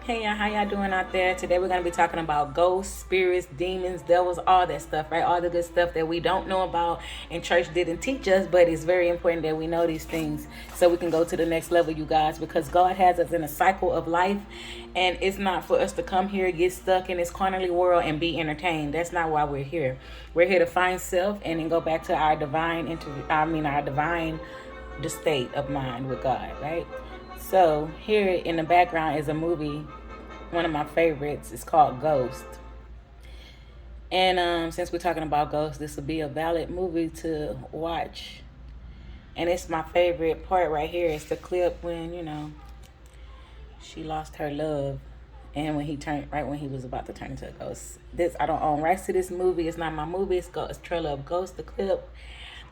Hey y'all, how y'all doing out there? Today we're going to be talking about ghosts, spirits, demons, devils, all that stuff, right? All the good stuff that we don't know about and church didn't teach us, but it's very important that we know these things so we can go to the next level, you guys, because God has us in a cycle of life, and it's not for us to come here, get stuck in this carnally world and be entertained. That's not why we're here. We're here to find self and then go back to our divine the state of mind with God, right? So here in the background is a movie, one of my favorites. It's called Ghost. And since we're talking about ghosts, this will be a valid movie to watch. And it's my favorite part right here. It's the clip when, she lost her love. And when he was about to turn into a ghost. I don't own rights to this movie. It's not my movie. It's trailer of Ghost, the clip.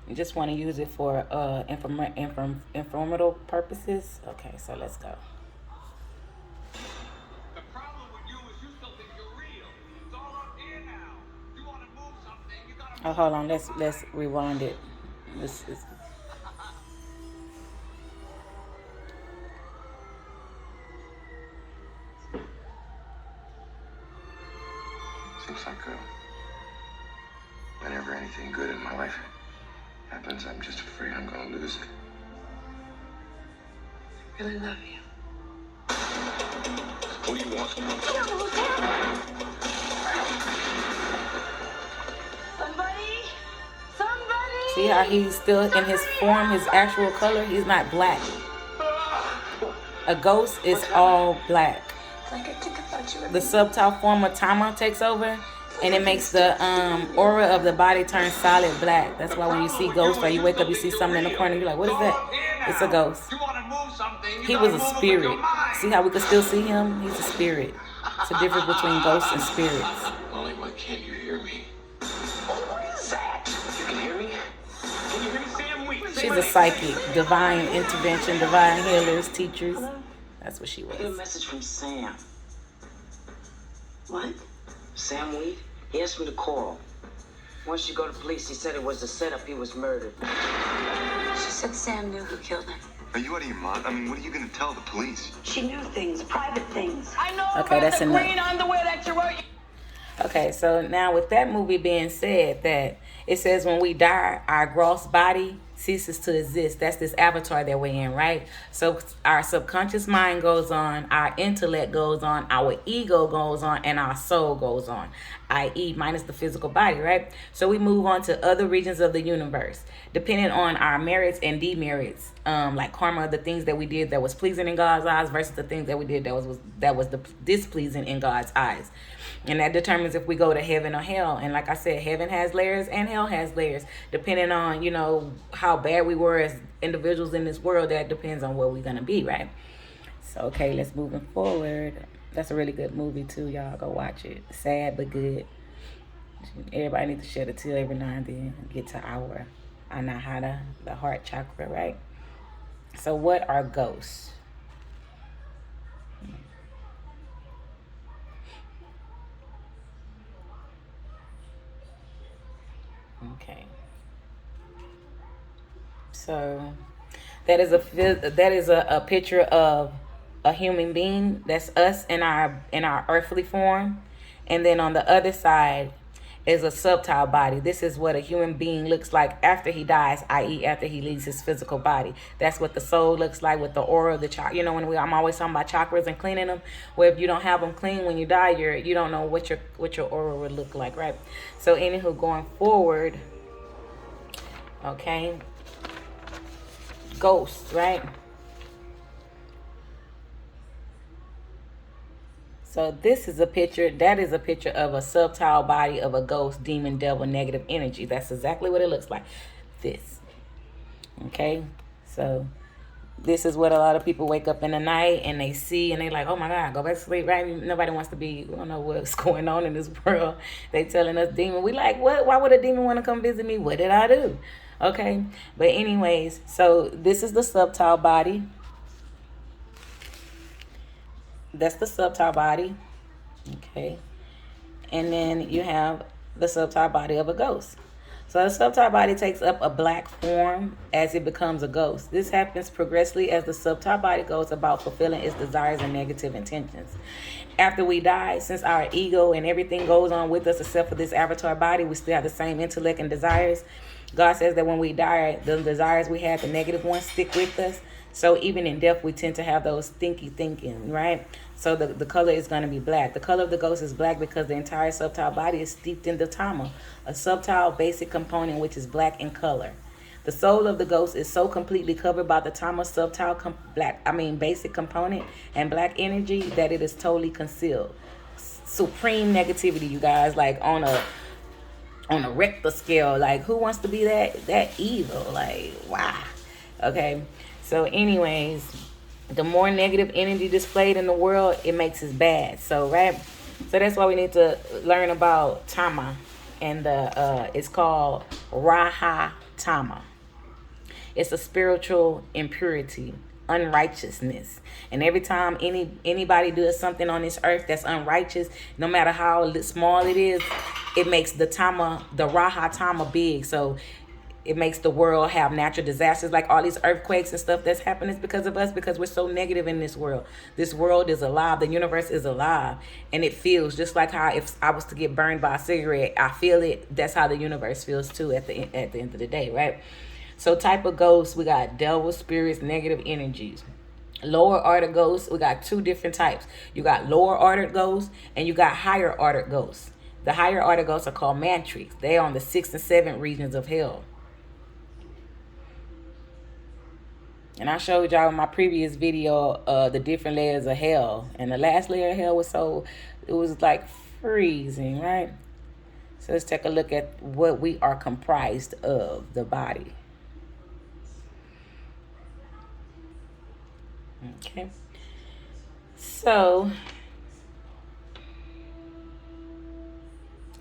I just want to use it for informative purposes. Okay, so let's go. Oh, hold on. Let's rewind it. This is. Seems like whenever anything good in my life happens, I'm just afraid I'm gonna lose it. I really love you. What do you want? Somebody! See how he's still in his form, his actual color? He's not black. A ghost is all black. The subtle form of Tama takes over, and it makes the aura of the body turn solid black. That's why when you see ghosts or you wake up, you see something in the corner, you're like, what is that? It's a ghost. He was a spirit. See how we can still see him? He's a spirit. It's a difference between ghosts and spirits. Molly, why can't you hear me? What is that? You can hear me? Can you hear me, Sam? Wait. She's a psychic, divine intervention, divine healers, teachers. That's what she was. I got a message from Sam. What? Sam Weed? He asked me to call. Once you go to police, he said it was a setup. He was murdered. She said Sam knew who killed him. Are you out of your mind? I mean, what are you gonna tell the police? She knew things, private things. I know Okay, about that's the enough. green underwear that you wear. Okay, so now with that movie being said, that it says when we die, our gross body ceases to exist. That's this avatar that we're in, right? So our subconscious mind goes on, our intellect goes on, our ego goes on, and our soul goes on, i.e. minus the physical body, right? So we move on to other regions of the universe, depending on our merits and demerits, like karma, the things that we did that was pleasing in God's eyes versus the things that we did that was displeasing in God's eyes. And that determines if we go to heaven or hell. And like I said, heaven has layers and hell has layers. Depending on, how bad we were as individuals in this world, that depends on where we're going to be, right? So, okay, let's move forward. That's a really good movie, too. Y'all go watch it. Sad, but good. Everybody needs to shed a tear every now and then. Get to our anahata, the heart chakra, right? So what are ghosts? Okay. So that is a picture of a human being. That's us in our earthly form. And then on the other side is a subtile body. This is what a human being looks like after he dies, i.e. after he leaves his physical body. That's what the soul looks like with the aura of the chakra. I'm always talking about chakras and cleaning them. Where if you don't have them clean when you die, you don't know what your aura would look like, right? So anywho, going forward, okay, ghosts, right? So this is a picture, that is a picture of a subtile body of a ghost, demon, devil, negative energy. That's exactly what it looks like. This. Okay? So this is what a lot of people wake up in the night and they see and they like, oh my God, go back to sleep, right? Nobody wants to we don't know what's going on in this world. They telling us demon. We like, what? Why would a demon want to come visit me? What did I do? Okay? But anyways, so this is the subtile body. That's the subtile body. Okay. And then you have the subtile body of a ghost. So the subtile body takes up a black form as it becomes a ghost. This happens progressively as the subtile body goes about fulfilling its desires and negative intentions. After we die, since our ego and everything goes on with us except for this avatar body, we still have the same intellect and desires. God says that when we die, the desires we have, the negative ones, stick with us. So even in death, we tend to have those thinking, right? So the color is going to be black. The color of the ghost is black because the entire subtile body is steeped in the Tama, a subtile basic component which is black in color. The soul of the ghost is so completely covered by the Tama subtile basic component and black energy that it is totally concealed. Supreme negativity, you guys, like on a Richter scale. Like, who wants to be that evil? Like, wow. Okay. So anyways, the more negative energy displayed in the world, it makes us bad. So, right? So that's why we need to learn about Tama. And it's called Raha Tama. It's a spiritual impurity, unrighteousness. And every time anybody does something on this earth that's unrighteous, no matter how small it is, it makes the Raha Tama big. So it makes the world have natural disasters, like all these earthquakes and stuff that's happening is because of us, because we're so negative in this world. This world is alive. The universe is alive. And it feels just like how if I was to get burned by a cigarette, I feel it. That's how the universe feels too at the end of the day, right? So type of ghosts, we got devil spirits, negative energies. Lower order ghosts, we got two different types. You got lower order ghosts and you got higher order ghosts. The higher order ghosts are called mantrics. They're on the 6th and 7th regions of hell. And I showed y'all in my previous video the different layers of hell. And the last layer of hell it was like freezing, right? So let's take a look at what we are comprised of, the body. Okay. So,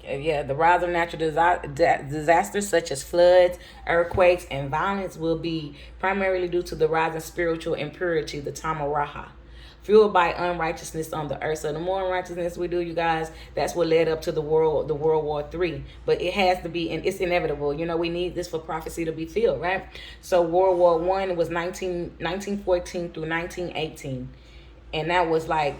yeah, the rise of natural disasters such as floods, earthquakes, and violence will be primarily due to the rise in spiritual impurity, the Tama Raha, fueled by unrighteousness on the earth. So the more unrighteousness we do, you guys, that's what led up to the World War III. But it has to be, and it's inevitable. You know, we need this for prophecy to be filled, right? So World War I was 1914 through 1918, and that was like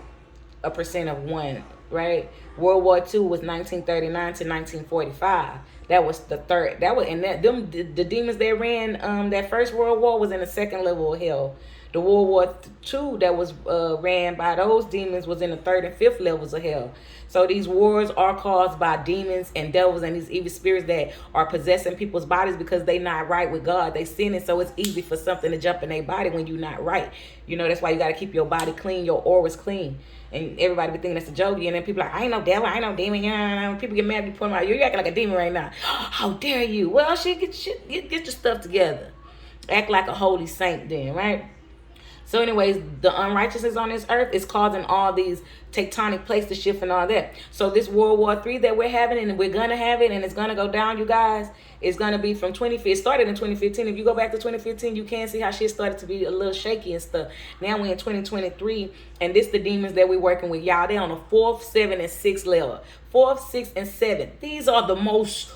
a percent of one. Right, World War II was 1939 to 1945. That was the third. That was, and the demons that ran that first World War was in the second level of hell. The World War II that was ran by those demons was in the 3rd and 5th levels of hell. So these wars are caused by demons and devils and these evil spirits that are possessing people's bodies because they not right with God. They sinning, so it's easy for something to jump in their body when you're not right. You know, that's why you got to keep your body clean, your auras clean. And everybody be thinking that's a joke. And then people are like, I ain't no devil, I ain't no demon. People get mad, you point them out. You acting like a demon right now. How dare you? Well, get your stuff together. Act like a holy saint then, right? So anyways, the unrighteousness on this earth is causing all these tectonic plates to shift and all that. So this World War III that we're having, and we're going to have it, and it's going to go down, you guys, it's going to be from 2015. It started in 2015. If you go back to 2015, you can see how shit started to be a little shaky and stuff. Now we're in 2023, and this the demons that we're working with. Y'all, they're on the 4th, 7th, and 6th level. 4th, 6th, and 7th. These are the most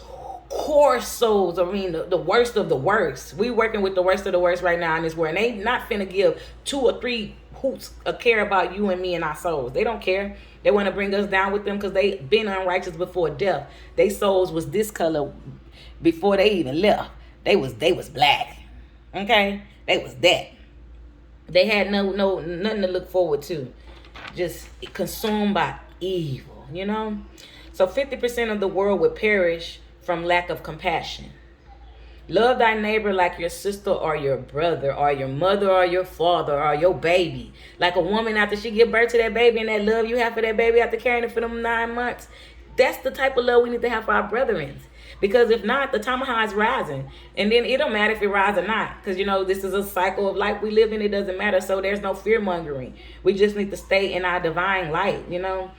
core souls. I mean, the worst of the worst. We working with the worst of the worst right now in this world. And they not finna give 2 or 3 hoots of care about you and me and our souls. They don't care. They want to bring us down with them because they been unrighteous before death. They souls was this color before they even left. They was black. Okay? They was that. They had nothing to look forward to. Just consumed by evil, you know? So 50% of the world would perish from lack of compassion. Love thy neighbor like your sister or your brother or your mother or your father or your baby. Like a woman after she give birth to that baby, and that love you have for that baby after carrying it for them 9 months. That's the type of love we need to have for our brethren. Because if not, the Tamaha is rising. And then it don't matter if it rises or not. Because, you know, this is a cycle of life we live in. It doesn't matter. So there's no fear mongering. We just need to stay in our divine light, you know.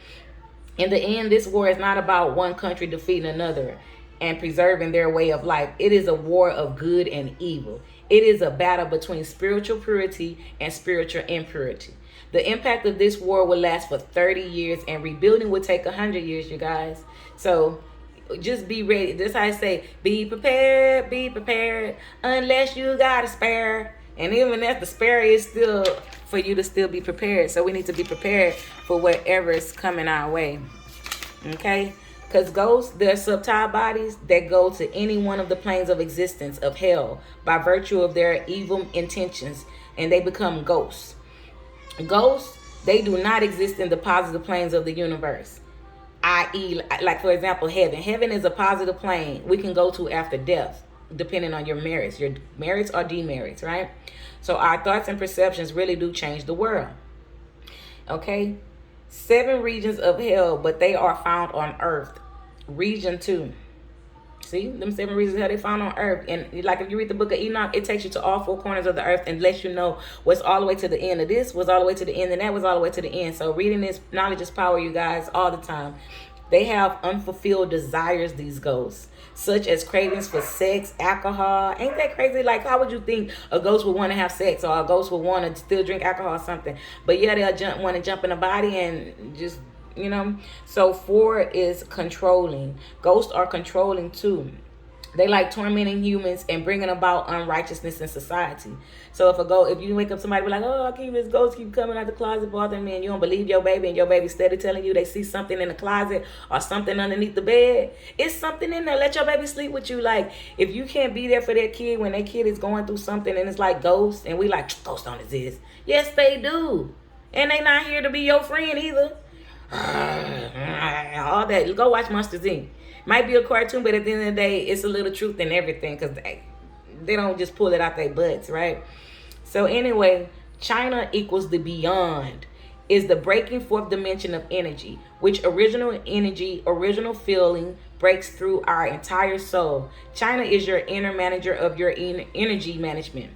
In the end, this war is not about one country defeating another and preserving their way of life. It is a war of good and evil. It is a battle between spiritual purity and spiritual impurity. The impact of this war will last for 30 years and rebuilding will take 100 years, you guys. So just be ready. That's how I say, be prepared, unless you got a spare. And even if the spare is still for you to still be prepared. So we need to be prepared for whatever is coming our way. Okay? Because ghosts, they're subtile bodies that go to any one of the planes of existence of hell by virtue of their evil intentions, and they become ghosts. Ghosts, they do not exist in the positive planes of the universe, i.e., like for example, heaven. Heaven is a positive plane we can go to after death, depending on your merits or demerits, right? So our thoughts and perceptions really do change the world. Okay? 7 regions of hell, but they are found on earth. Region 2. See, them 7 regions of hell, they found on earth. And like if you read the book of Enoch, it takes you to all 4 corners of the earth and lets you know what's all the way to the end of this, was all the way to the end, and that was all the way to the end. So reading this, knowledge is power, you guys, all the time. They have unfulfilled desires, these ghosts, such as cravings for sex, alcohol. Ain't that crazy? Like, how would you think a ghost would want to have sex, or a ghost would want to still drink alcohol or something? But yeah, they'll want to jump in a body and just, you know. So 4 is controlling. Ghosts are controlling too. They like tormenting humans and bringing about unrighteousness in society. So if you wake up somebody be like, oh, this ghost keep coming out the closet bothering me, and you don't believe your baby, and your baby steady telling you they see something in the closet or something underneath the bed, it's something in there. Let your baby sleep with you. Like, if you can't be there for that kid when that kid is going through something and it's like ghosts, and we like, ghosts don't exist. Yes, they do. And they not here to be your friend either. All that. Go watch Monsters, Inc. Might be a cartoon, but at the end of the day, it's a little truth in everything, because they don't just pull it out their butts, right? So anyway, China equals the beyond, is the breaking fourth dimension of energy, which original energy, original feeling breaks through our entire soul. China is your inner manager of your energy management.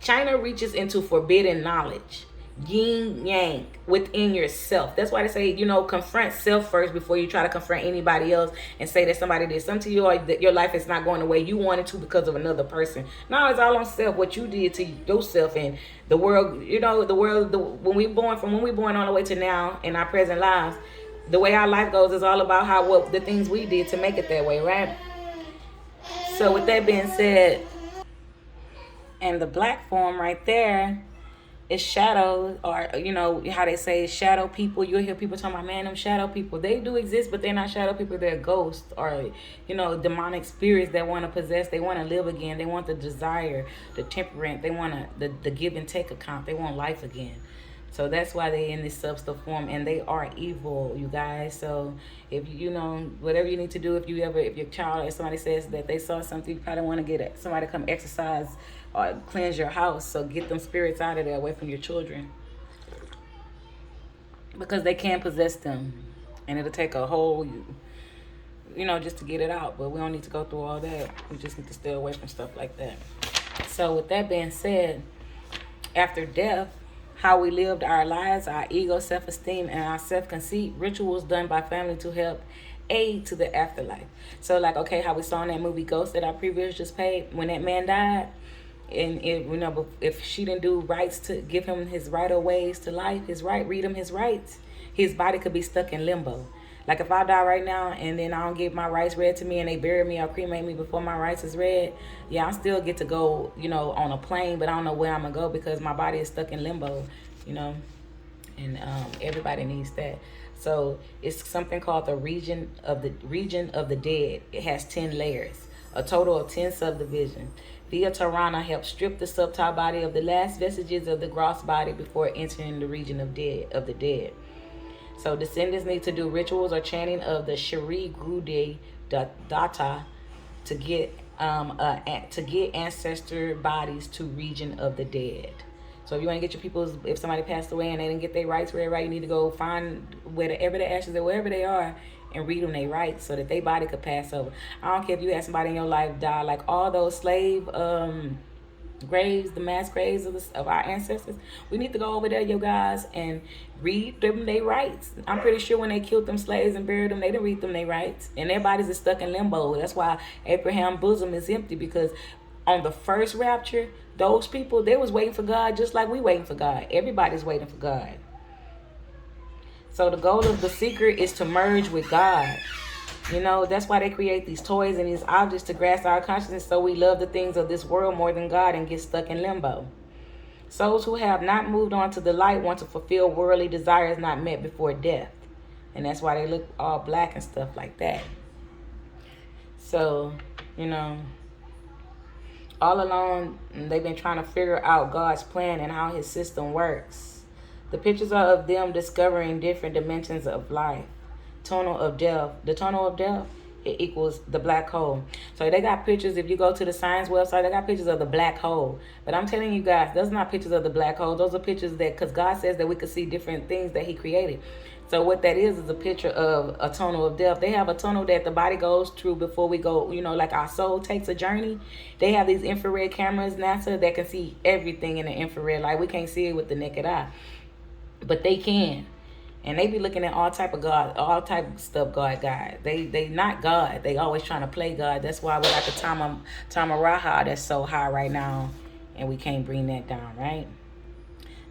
China reaches into forbidden knowledge. Yin yang within yourself. That's why they say, confront self first before you try to confront anybody else and say that somebody did something to you, or that your life is not going the way you wanted to because of another person. No, it's all on self, what you did to yourself. And the world, when we born all the way to now in our present lives, the way our life goes is all about the things we did to make it that way, right? So with that being said, and the black form right there, it's shadow, or how they say shadow people. You'll hear people talking about, man, them shadow people, they do exist, but they're not shadow people. They're ghosts, or demonic spirits that want to possess. They want to live again. They want the desire, the temperament. They want the give and take account. They want life again. So that's why they in this substance form, and they are evil, you guys. So if whatever you need to do, if your child or somebody says that they saw something, you probably want to get somebody to come exercise or cleanse your house. So get them spirits out of there, away from your children, because they can possess them, and it'll take a whole, just to get it out. But we don't need to go through all that. We just need to stay away from stuff like that. So with that being said, after death, how we lived our lives, our ego, self-esteem, and our self-conceit, rituals done by family to help aid to the afterlife. So like, okay, how we saw in that movie Ghost that our previous just paid, when that man died, and if she didn't do rights to give him his right of ways to life, read him his rights, his body could be stuck in limbo. Like if I die right now and then I don't get my rights read to me, and they bury me or cremate me before my rights is read, I still get to go, on a plane, but I don't know where I'm gonna go because my body is stuck in limbo, and everybody needs that. So it's something called the region of the dead. It has 10 layers, a total of 10 subdivisions. Via Tarana helps strip the subtile body of the last vestiges of the gross body before entering the region of the dead. So descendants need to do rituals or chanting of the Shri Gude Data to get ancestor bodies to region of the dead. So if you want to get your if somebody passed away and they didn't get their rights read right, you need to go find wherever the ashes are, wherever they are, and read them their rights so that their body could pass over. I don't care if you had somebody in your life die, like all those slave graves, the mass graves of our ancestors. We need to go over there, you guys, and read them their rights. I'm pretty sure when they killed them slaves and buried them, they didn't read them their rights, and their bodies are stuck in limbo. That's why Abraham's bosom is empty, because on the first rapture, those people, they was waiting for God just like we waiting for God. Everybody's waiting for God. So the goal of the seeker is to merge with God. You know, that's why they create these toys and these objects to grasp our consciousness, so we love the things of this world more than God and get stuck in limbo. Souls who have not moved on to the light want to fulfill worldly desires not met before death. And that's why they look all black and stuff like that. So, you know, all along, they've been trying to figure out God's plan and how his system works. The pictures are of them discovering different dimensions of life. Tunnel of death. The tunnel of death, it equals the black hole. So they got pictures. If you go to the science website, they got pictures of the black hole. But I'm telling you guys, those are not pictures of the black hole. Those are pictures that, because God says that we could see different things that he created. So what that is a picture of a tunnel of death. They have a tunnel that the body goes through before we go, you know, like our soul takes a journey. They have these infrared cameras, NASA, that can see everything in the infrared. Like, we can't see it with the naked eye, but they can. And they be looking at all type of God, all type of stuff God got. They not God. They always trying to play God. That's why we got the Tamaraha that's so high right now, and we can't bring that down, right?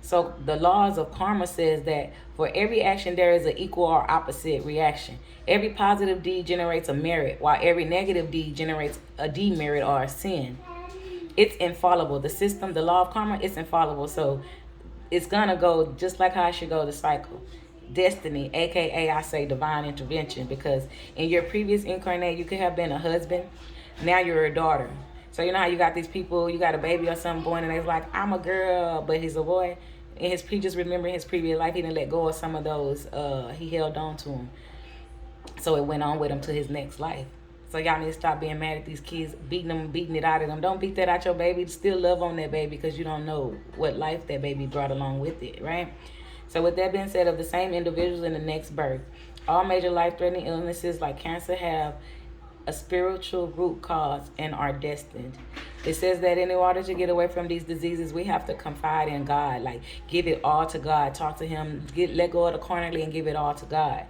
So the laws of karma says that for every action there is an equal or opposite reaction. Every positive deed generates a merit, while every negative deed generates a demerit or a sin. It's infallible. The system, the law of karma, it's infallible. So it's gonna go just like how it should go, the cycle. Destiny, aka I say divine intervention, because in your previous incarnate you could have been a husband, now you're a daughter. So you know how you got these people, you got a baby or something born and they're like, I'm a girl, but he's a boy. And he just remembered his previous life, he didn't let go of some of those, he held on to them. So it went on with him to his next life. So y'all need to stop being mad at these kids, beating it out of them. Don't beat that out your baby. Still love on that baby, because you don't know what life that baby brought along with it, right? So with that being said, of the same individuals in the next birth, all major life-threatening illnesses like cancer have a spiritual root cause and are destined. It says that in order to get away from these diseases, we have to confide in God, like give it all to God, talk to him, let go of the carnally and give it all to God.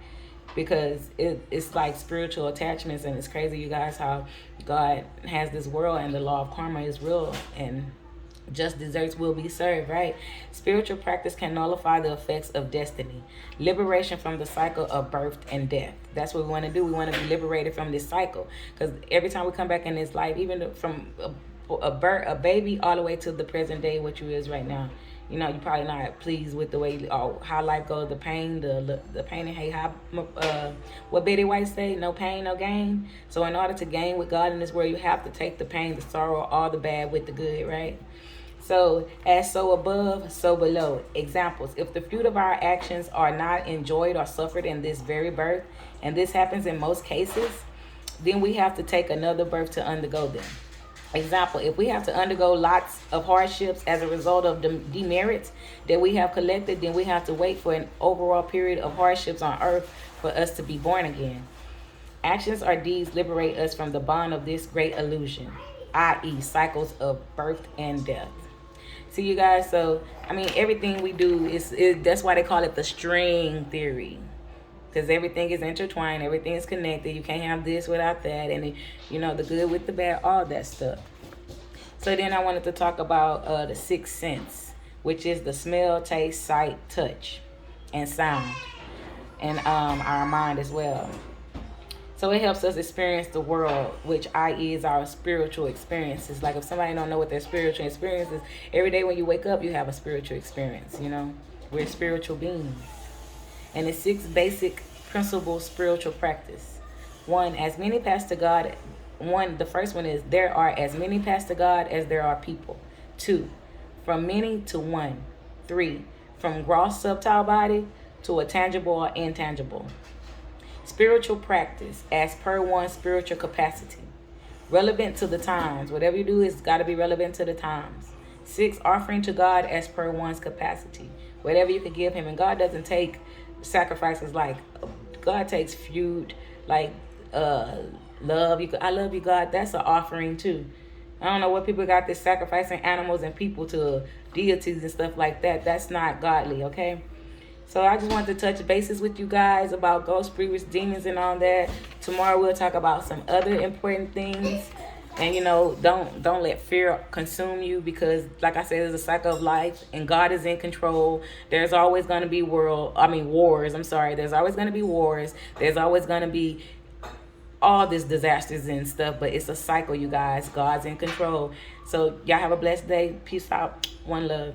Because it's like spiritual attachments, and it's crazy, you guys, how God has this world and the law of karma is real, and just desserts will be served, right? Spiritual practice can nullify the effects of destiny. Liberation from the cycle of birth and death. That's what we want to do. We want to be liberated from this cycle, because every time we come back in this life, even from a baby all the way to the present day, what you is right now, you know, you're probably not pleased with the way how life goes, the pain, the pain and hate. What Betty White say, no pain, no gain. So in order to gain with God in this world, you have to take the pain, the sorrow, all the bad with the good, right? So as so above, so below. Examples: if the fruit of our actions are not enjoyed or suffered in this very birth, and this happens in most cases, then we have to take another birth to undergo them. Example: if we have to undergo lots of hardships as a result of the demerits that we have collected, then we have to wait for an overall period of hardships on earth for us to be born again. Actions or deeds liberate us from the bond of this great illusion, i.e. cycles of birth and death. See, you guys, so I mean, everything we do is that's why they call it the string theory, because everything is intertwined, everything is connected. You can't have this without that, and you know, the good with the bad, all that stuff. So then I wanted to talk about the sixth sense, which is the smell, taste, sight, touch, and sound, and our mind as well. So it helps us experience the world, which i.e. is our spiritual experiences. Like if somebody don't know what their spiritual experience is, every day when you wake up, you have a spiritual experience, you know. We're spiritual beings. And the 6 basic principles spiritual practice. 1, as many paths to God. The first one is, there are as many paths to God as there are people. 2, from many to one. 3, from gross subtile body to a tangible or intangible. Spiritual practice as per one's spiritual capacity. Relevant to the times. Whatever you do is got to be relevant to the times. 6, offering to God as per one's capacity. Whatever you can give him. And God doesn't take sacrifices like, God takes feud, like love. I love you, God. That's an offering too. I don't know what people got this sacrificing animals and people to deities and stuff like that. That's not godly, okay? So I just wanted to touch bases with you guys about ghosts, spirits, demons, and all that. Tomorrow we'll talk about some other important things. And, you know, don't let fear consume you, because, like I said, there's a cycle of life, and God is in control. There's always going to be wars. There's always going to be wars. There's always going to be all this disasters and stuff, but it's a cycle, you guys. God's in control. So y'all have a blessed day. Peace out. One love.